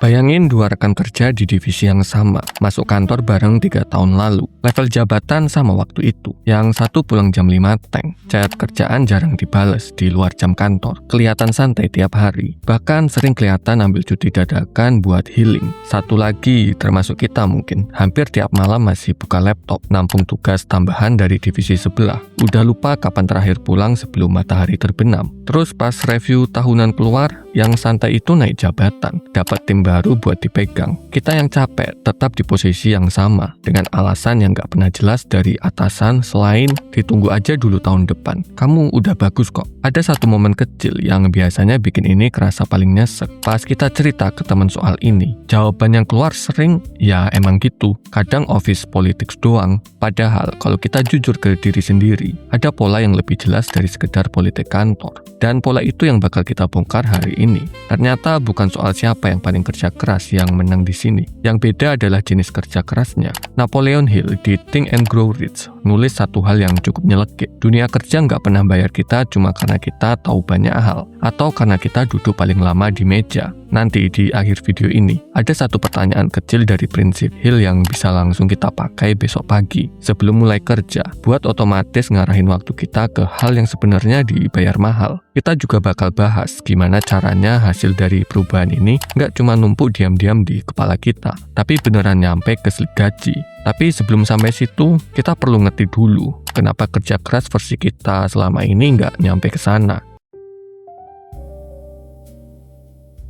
Bayangin dua rekan kerja di divisi yang sama, masuk kantor bareng 3 tahun lalu. Level jabatan sama waktu itu. Yang satu pulang jam 5 teng. Chat kerjaan jarang dibales di luar jam kantor. Kelihatan santai tiap hari. Bahkan sering kelihatan ambil cuti dadakan buat healing. Satu lagi, termasuk kita mungkin, hampir tiap malam masih buka laptop, nampung tugas tambahan dari divisi sebelah. Udah lupa kapan terakhir pulang sebelum matahari terbenam. Terus pas review tahunan keluar, yang santai itu naik jabatan. Dapat tim baru buat dipegang. Kita yang capek tetap di posisi yang sama dengan alasan yang gak pernah jelas dari atasan selain ditunggu aja dulu tahun depan. Kamu udah bagus kok. Ada satu momen kecil yang biasanya bikin ini kerasa paling nyesek. Pas kita cerita ke teman soal ini, jawaban yang keluar sering, ya emang gitu. Kadang office politics doang. Padahal kalau kita jujur ke diri sendiri, ada pola yang lebih jelas dari sekedar politik kantor. Dan pola itu yang bakal kita bongkar hari ini. Ternyata bukan soal siapa yang paling kerja keras yang menang di sini. Yang beda adalah jenis kerja kerasnya. Napoleon Hill di Think and Grow Rich nulis satu hal yang cukup nyelekit. Dunia kerja nggak pernah bayar kita cuma karena kita tahu banyak hal atau karena kita duduk paling lama di meja. Nanti di akhir video ini ada satu pertanyaan kecil dari prinsip Hill yang bisa langsung kita pakai besok pagi sebelum mulai kerja buat otomatis ngarahin waktu kita ke hal yang sebenarnya dibayar mahal. Kita juga bakal bahas gimana caranya hasil dari perubahan ini nggak cuma numpuk diam-diam di kepala kita, tapi beneran nyampe ke slip gaji. Tapi sebelum sampai situ, kita perlu ngerti dulu kenapa kerja keras versi kita selama ini nggak nyampe ke sana.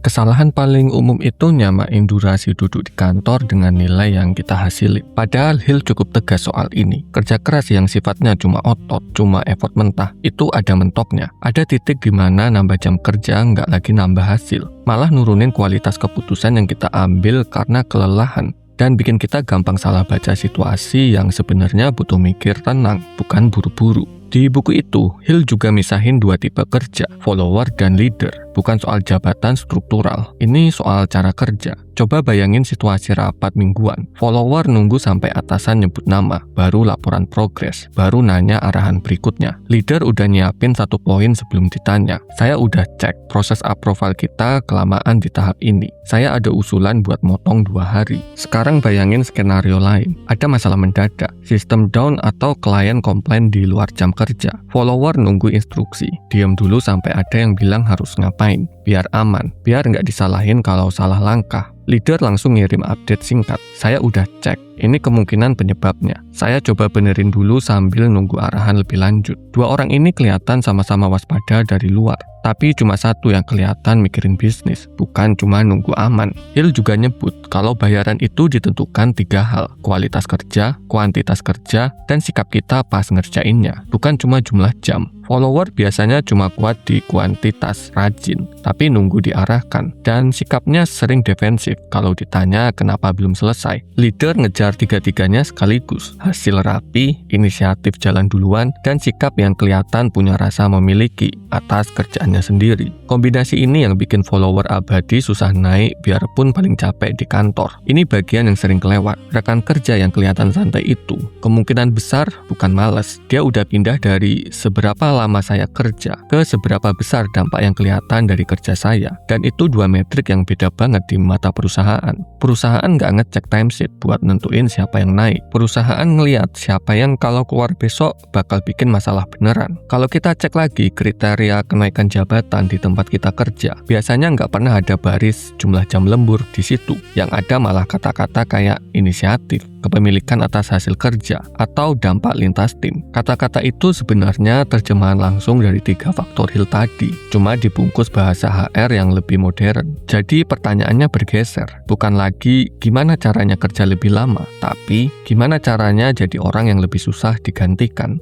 Kesalahan paling umum itu nyamain durasi duduk di kantor dengan nilai yang kita hasilin. Padahal Hill cukup tegas soal ini. Kerja keras yang sifatnya cuma otot, cuma effort mentah, itu ada mentoknya. Ada titik di mana nambah jam kerja nggak lagi nambah hasil. Malah nurunin kualitas keputusan yang kita ambil karena kelelahan. Dan bikin kita gampang salah baca situasi yang sebenarnya butuh mikir tenang, bukan buru-buru. Di buku itu, Hill juga misahin dua tipe kerja, follower dan leader. Bukan soal jabatan struktural, ini soal cara kerja. Coba bayangin situasi rapat mingguan. Follower nunggu sampai atasan nyebut nama, baru laporan progres, baru nanya arahan berikutnya. Leader udah nyiapin satu poin sebelum ditanya. Saya udah cek, proses approval kita kelamaan di tahap ini. Saya ada usulan buat motong 2 hari. Sekarang bayangin skenario lain. Ada masalah mendadak, sistem down atau klien komplain di luar jam kerja. Follower nunggu instruksi, diam dulu sampai ada yang bilang harus ngapain, biar aman, biar nggak disalahin kalau salah langkah. Leader langsung ngirim update singkat, saya udah cek, ini kemungkinan penyebabnya. Saya coba benerin dulu sambil nunggu arahan lebih lanjut. Dua orang ini kelihatan sama-sama waspada dari luar, tapi cuma satu yang kelihatan mikirin bisnis, bukan cuma nunggu aman. Hill juga nyebut kalau bayaran itu ditentukan 3 hal, kualitas kerja, kuantitas kerja, dan sikap kita pas ngerjainnya, bukan cuma jumlah jam. Follower biasanya cuma kuat di kuantitas, rajin, tapi nunggu diarahkan, dan sikapnya sering defensif kalau ditanya kenapa belum selesai. Leader ngejar 3-tiganya sekaligus, hasil rapi, inisiatif jalan duluan, dan sikap yang kelihatan punya rasa memiliki atas kerjaannya sendiri. Kombinasi ini yang bikin follower abadi susah naik biarpun paling capek di kantor. Ini bagian yang sering kelewat. Rekan kerja yang kelihatan santai itu, kemungkinan besar bukan malas, dia udah pindah dari seberapa lama saya kerja ke seberapa besar dampak yang kelihatan dari kerja saya. Dan itu 2 metrik yang beda banget di mata perusahaan. Perusahaan nggak ngecek timesheet buat nentuin siapa yang naik. Perusahaan ngeliat siapa yang kalau keluar besok bakal bikin masalah beneran. Kalau kita cek lagi kriteria kenaikan jabatan di tempat kita kerja, biasanya nggak pernah ada baris jumlah jam lembur di situ. Yang ada malah kata-kata kayak inisiatif, kepemilikan atas hasil kerja, atau dampak lintas tim. Kata-kata itu sebenarnya terjemahan langsung dari 3 faktor Hill tadi, cuma dibungkus bahasa HR yang lebih modern. Jadi pertanyaannya bergeser, bukan lagi gimana caranya kerja lebih lama, tapi gimana caranya jadi orang yang lebih susah digantikan.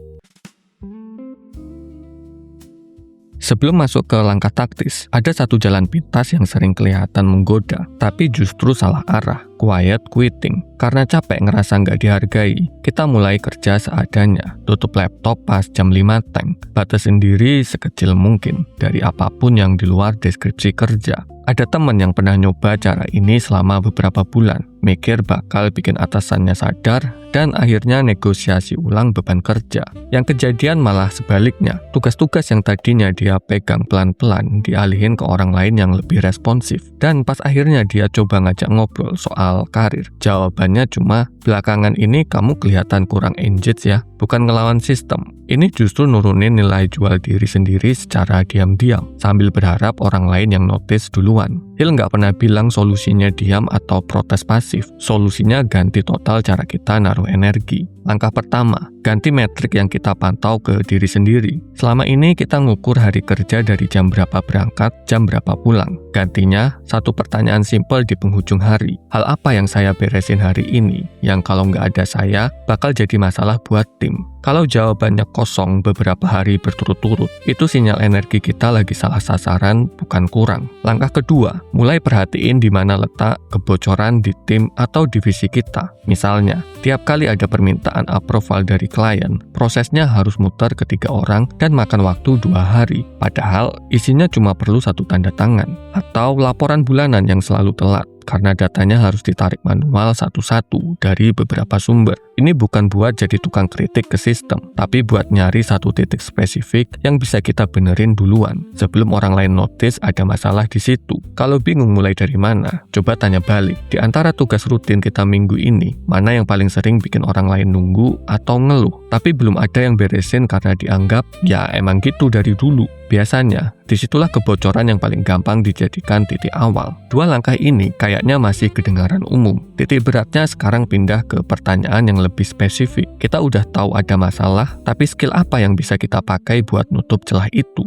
Sebelum masuk ke langkah taktis, ada satu jalan pintas yang sering kelihatan menggoda, tapi justru salah arah, quiet quitting. Karena capek ngerasa nggak dihargai, kita mulai kerja seadanya, tutup laptop pas jam 5 teng, batasin diri sekecil mungkin dari apapun yang di luar deskripsi kerja. Ada temen yang pernah nyoba cara ini selama beberapa bulan, mikir bakal bikin atasannya sadar, dan akhirnya negosiasi ulang beban kerja. Yang kejadian malah sebaliknya, tugas-tugas yang tadinya dia pegang pelan-pelan dialihin ke orang lain yang lebih responsif. Dan pas akhirnya dia coba ngajak ngobrol soal karir, jawabannya cuma, belakangan ini kamu kelihatan kurang engage ya, bukan ngelawan sistem. Ini justru nurunin nilai jual diri sendiri secara diam-diam, sambil berharap orang lain yang notice duluan. Hill nggak pernah bilang solusinya diam atau protes pasif. Solusinya ganti total cara kita naruh energi. Langkah pertama, ganti metrik yang kita pantau ke diri sendiri. Selama ini kita ngukur hari kerja dari jam berapa berangkat, jam berapa pulang. Gantinya, satu pertanyaan simpel di penghujung hari. Hal apa yang saya beresin hari ini, yang kalau nggak ada saya, bakal jadi masalah buat tim? Kalau jawabannya kosong beberapa hari berturut-turut, itu sinyal energi kita lagi salah sasaran, bukan kurang. Langkah kedua, mulai perhatiin di mana letak kebocoran di tim atau divisi kita. Misalnya, tiap kali ada permintaan approval dari klien, prosesnya harus muter ke 3 orang dan makan waktu 2 hari. Padahal, isinya cuma perlu 1 tanda tangan. Atau laporan bulanan yang selalu telat, karena datanya harus ditarik manual satu-satu dari beberapa sumber. Ini bukan buat jadi tukang kritik ke sistem, tapi buat nyari satu titik spesifik yang bisa kita benerin duluan, sebelum orang lain notice ada masalah di situ. Kalau bingung mulai dari mana, coba tanya balik. Di antara tugas rutin kita minggu ini, mana yang paling sering bikin orang lain nunggu atau ngeluh, tapi belum ada yang beresin karena dianggap, ya emang gitu dari dulu. Biasanya, disitulah kebocoran yang paling gampang dijadikan titik awal. 2 langkah ini kayaknya masih kedengaran umum. Titik beratnya sekarang pindah ke pertanyaan yang lebih spesifik. Kita udah tahu ada masalah, tapi skill apa yang bisa kita pakai buat nutup celah itu?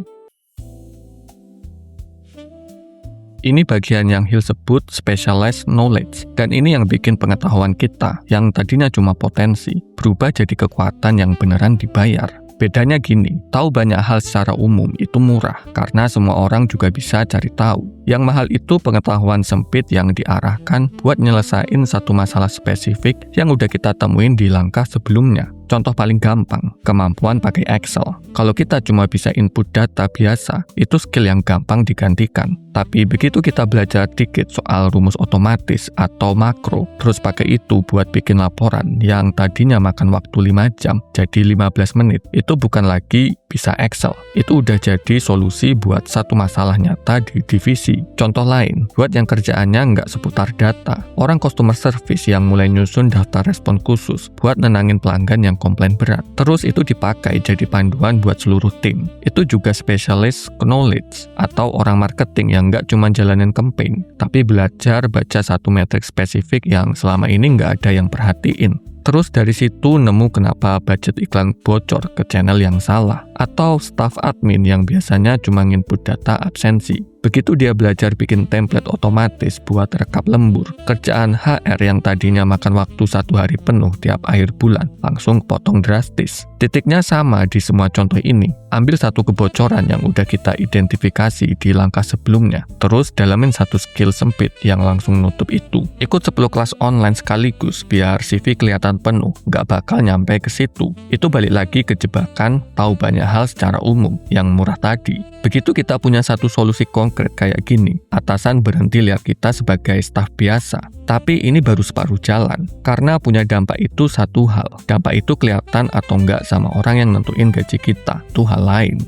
Ini bagian yang Hill sebut specialized knowledge, dan ini yang bikin pengetahuan kita, yang tadinya cuma potensi, berubah jadi kekuatan yang beneran dibayar. Bedanya gini, tahu banyak hal secara umum itu murah, karena semua orang juga bisa cari tahu. Yang mahal itu pengetahuan sempit yang diarahkan buat nyelesain satu masalah spesifik yang udah kita temuin di langkah sebelumnya. Contoh paling gampang, kemampuan pakai Excel. Kalau kita cuma bisa input data biasa, itu skill yang gampang digantikan. Tapi begitu kita belajar dikit soal rumus otomatis atau makro, terus pakai itu buat bikin laporan yang tadinya makan waktu 5 jam jadi 15 menit, itu bukan lagi bisa Excel. Itu udah jadi solusi buat satu masalah nyata di divisi. Contoh lain, buat yang kerjaannya nggak seputar data. Orang customer service yang mulai nyusun daftar respon khusus buat nenangin pelanggan yang komplain berat. Terus itu dipakai jadi panduan buat seluruh tim. Itu juga specialist knowledge atau orang marketing yang nggak cuma jalanin campaign, tapi belajar baca satu metrik spesifik yang selama ini nggak ada yang perhatiin. Terus dari situ nemu kenapa budget iklan bocor ke channel yang salah, atau staff admin yang biasanya cuma nginput data absensi. Begitu dia belajar bikin template otomatis buat rekap lembur, kerjaan HR yang tadinya makan waktu 1 hari penuh tiap akhir bulan, langsung potong drastis. Titiknya sama di semua contoh ini. Ambil satu kebocoran yang udah kita identifikasi di langkah sebelumnya, terus dalamin satu skill sempit yang langsung nutup itu. Ikut 10 kelas online sekaligus biar CV kelihatan penuh, nggak bakal nyampe ke situ. Itu balik lagi ke jebakan tahu banyak hal secara umum yang murah tadi. Begitu kita punya satu solusi konkret kayak gini, atasan berhenti lihat kita sebagai staf biasa. Tapi ini baru separuh jalan, karena punya dampak itu satu hal. Dampak itu kelihatan atau enggak sama orang yang nentuin gaji kita, itu hal lain.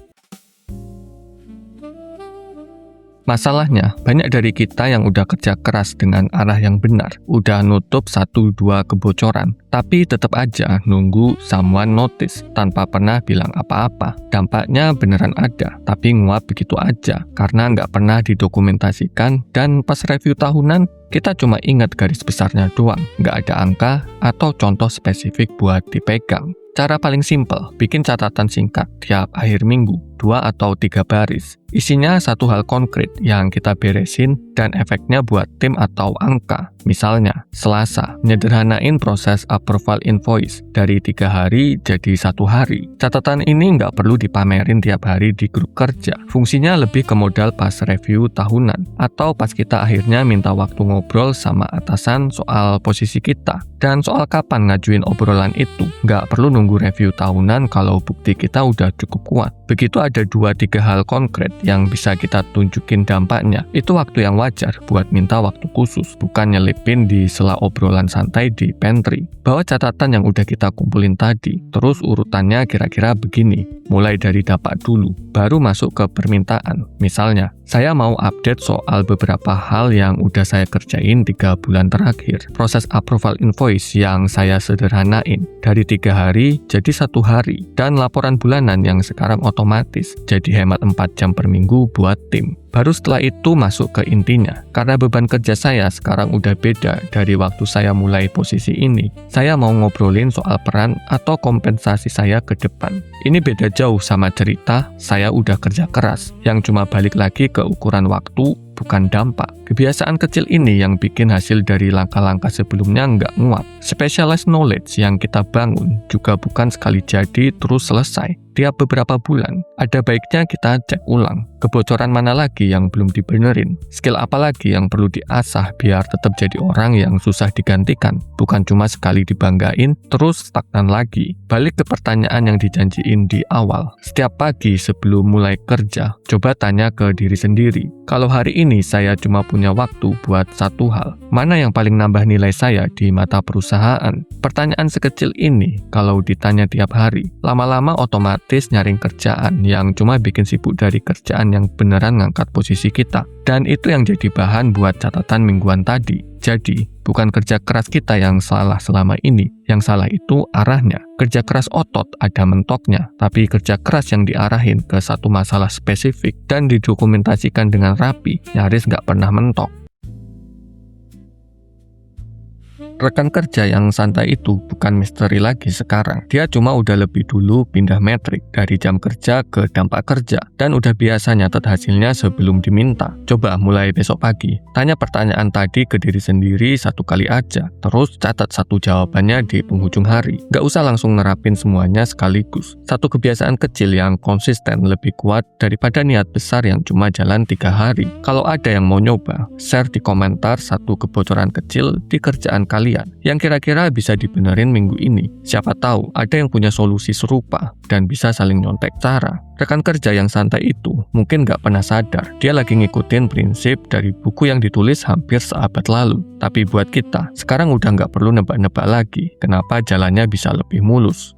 Masalahnya, banyak dari kita yang udah kerja keras dengan arah yang benar, udah nutup 1-2 kebocoran, tapi tetap aja nunggu someone notice tanpa pernah bilang apa-apa. Dampaknya beneran ada, tapi nguap begitu aja, karena nggak pernah didokumentasikan, dan pas review tahunan, kita cuma ingat garis besarnya doang, nggak ada angka atau contoh spesifik buat dipegang. Cara paling simpel, bikin catatan singkat tiap akhir minggu, 2 atau 3 baris. Isinya satu hal konkret yang kita beresin dan efeknya buat tim atau angka. Misalnya, Selasa, menyederhanain proses approval invoice dari 3 hari jadi 1 hari. Catatan ini nggak perlu dipamerin tiap hari di grup kerja. Fungsinya lebih ke modal pas review tahunan, atau pas kita akhirnya minta waktu ngobrol ngobrol sama atasan soal posisi kita. Dan soal kapan ngajuin obrolan itu, nggak perlu nunggu review tahunan kalau bukti kita udah cukup kuat. Begitu ada 2-3 hal konkret yang bisa kita tunjukin dampaknya, itu waktu yang wajar buat minta waktu khusus, bukan nyelipin di sela obrolan santai di pantry. Bawa catatan yang udah kita kumpulin tadi, terus urutannya kira-kira begini, mulai dari dampak dulu, baru masuk ke permintaan. Misalnya, saya mau update soal beberapa hal yang udah saya kerjain 3 bulan terakhir. Proses approval invoice yang saya sederhanain dari 3 hari jadi 1 hari. Dan laporan bulanan yang sekarang otomatis jadi hemat 4 jam per minggu buat tim. Baru setelah itu masuk ke intinya. Karena beban kerja saya sekarang udah beda dari waktu saya mulai posisi ini. Saya mau ngobrolin soal peran atau kompensasi saya ke depan. Ini beda jauh sama cerita saya udah kerja keras yang cuma balik lagi ke ukuran waktu, bukan dampak. Kebiasaan kecil ini yang bikin hasil dari langkah-langkah sebelumnya nggak nguap. Specialized knowledge yang kita bangun juga bukan sekali jadi terus selesai. Tiap beberapa bulan, ada baiknya kita cek ulang. Kebocoran mana lagi yang belum dibenerin? Skill apa lagi yang perlu diasah biar tetap jadi orang yang susah digantikan? Bukan cuma sekali dibanggain, terus stagnan lagi. Balik ke pertanyaan yang dijanjiin di awal. Setiap pagi sebelum mulai kerja, coba tanya ke diri sendiri. Kalau hari ini saya cuma punya waktu buat satu hal, mana yang paling nambah nilai saya di mata perusahaan? Pertanyaan sekecil ini, kalau ditanya tiap hari, lama-lama otomatis nyaring kerjaan yang cuma bikin sibuk dari kerjaan yang beneran ngangkat posisi kita. Dan itu yang jadi bahan buat catatan mingguan tadi. Jadi, bukan kerja keras kita yang salah selama ini. Yang salah itu arahnya. Kerja keras otot ada mentoknya, tapi kerja keras yang diarahin ke satu masalah spesifik dan didokumentasikan dengan rapi, nyaris nggak pernah mentok. Rekan kerja yang santai itu bukan misteri lagi sekarang. Dia cuma udah lebih dulu pindah metrik dari jam kerja ke dampak kerja dan udah biasa nyatet hasilnya sebelum diminta. Coba mulai besok pagi, tanya pertanyaan tadi ke diri sendiri 1 kali aja, terus catat 1 jawabannya di penghujung hari. Gak usah langsung nerapin semuanya sekaligus. Satu kebiasaan kecil yang konsisten lebih kuat daripada niat besar yang cuma jalan 3 hari. Kalau ada yang mau nyoba, share di komentar 1 kebocoran kecil di kerjaan kalian yang kira-kira bisa dibenerin minggu ini. Siapa tahu ada yang punya solusi serupa dan bisa saling nyontek cara. Rekan kerja yang santai itu mungkin gak pernah sadar dia lagi ngikutin prinsip dari buku yang ditulis hampir seabad lalu. Tapi buat kita, sekarang udah gak perlu nebak-nebak lagi kenapa jalannya bisa lebih mulus.